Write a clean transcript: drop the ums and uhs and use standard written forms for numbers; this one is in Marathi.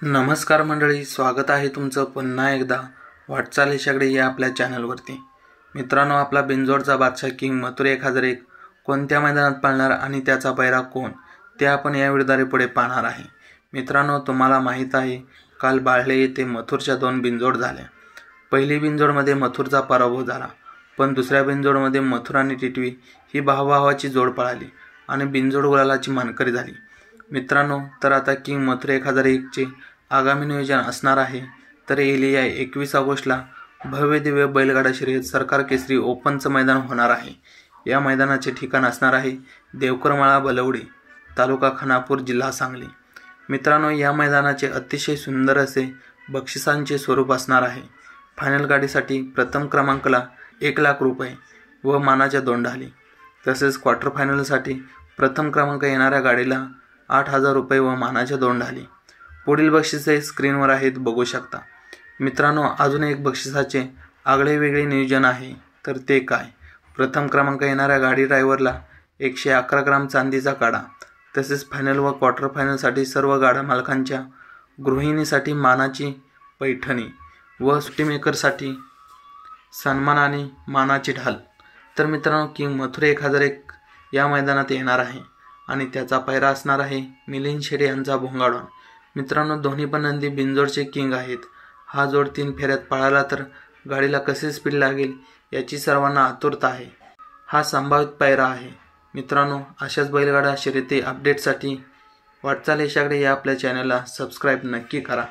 नमस्कार मंडळी, स्वागत आहे तुमचं पुन्हा एकदा वाटचाल यशाकडे या आपल्या चॅनलवरती। मित्रांनो, आपला बिंजोडचा बादशाह किंग मथुर 1001 कोणत्या मैदानात पळणार आणि त्याचा पैरा कोण ते आपण या व्हिडिओद्वारे पुढे पाहणार आहे। मित्रांनो, तुम्हाला माहीत आहे काल बाळले येथे मथुरच्या 2 बिंजोड झाल्या। पहिली बिंजोडमध्ये मथुरचा पराभव झाला, पण दुसऱ्या बिंजोडमध्ये मथुर आणि टिटवी ही भावाभावाची जोड पळाली आणि बिंजोड गुलालाची मानकरी झाली। मित्रांनो, तर आता किंग मथुर 1001 चे आगामी नियोजन असणार आहे। तर येत्या 21 ऑगस्टला भव्य दिव्य बैलगाडा शर्यत सरकार केसरी ओपनचं मैदान होणार आहे। या मैदानाचे ठिकाण असणार आहे देवकरमाळा बलवडी, तालुका खानापूर, जिल्हा सांगली। मित्रांनो, या मैदानाचे अतिशय सुंदर असे बक्षिसांचे स्वरूप असणार आहे। फायनल गाडीसाठी प्रथम क्रमांकाला 1 लाख रुपये व मानाच्या 2 ढाली, तसेच क्वार्टर फायनलसाठी प्रथम क्रमांक येणाऱ्या गाडीला 8,000 रुपये व मानाच्या 2 ढाली। पुढील बक्षिसे स्क्रीनवर आहेत, बघू शकता। मित्रांनो, अजून एक बक्षिसाचे आगळे वेगळे नियोजन आहे, तर ते काय? प्रथम क्रमांक येणाऱ्या गाडी ड्रायव्हरला 111 ग्राम चांदीचा काढा, तसेच फायनल व क्वार्टर फायनलसाठी सर्व गाडा मालकांच्या गृहिणीसाठी मानाची पैठणी व सुट्टी मेकरसाठी सन्मान आणि मानाची ढाल। तर मित्रांनो, किंग मथुर 1001 या मैदानात येणार आहे आणि त्याचा पैरा असणार आहे मिलिंद शेटे यांचा भोंगाडॉन। मित्रांनो, दोन्ही पण नंदी बिंजोडचे किंग आहेत। हा जोड 3 फेऱ्यात पळाला तर गाडीला कसे स्पीड लागेल याची सर्वांना आतुरता आहे। हा संभावित पैरा आहे। मित्रांनो, अशाच बैलगाडा शर्यती अपडेटसाठी वाटचाल यशाकडे या आपल्या चॅनलला सबस्क्राईब नक्की करा।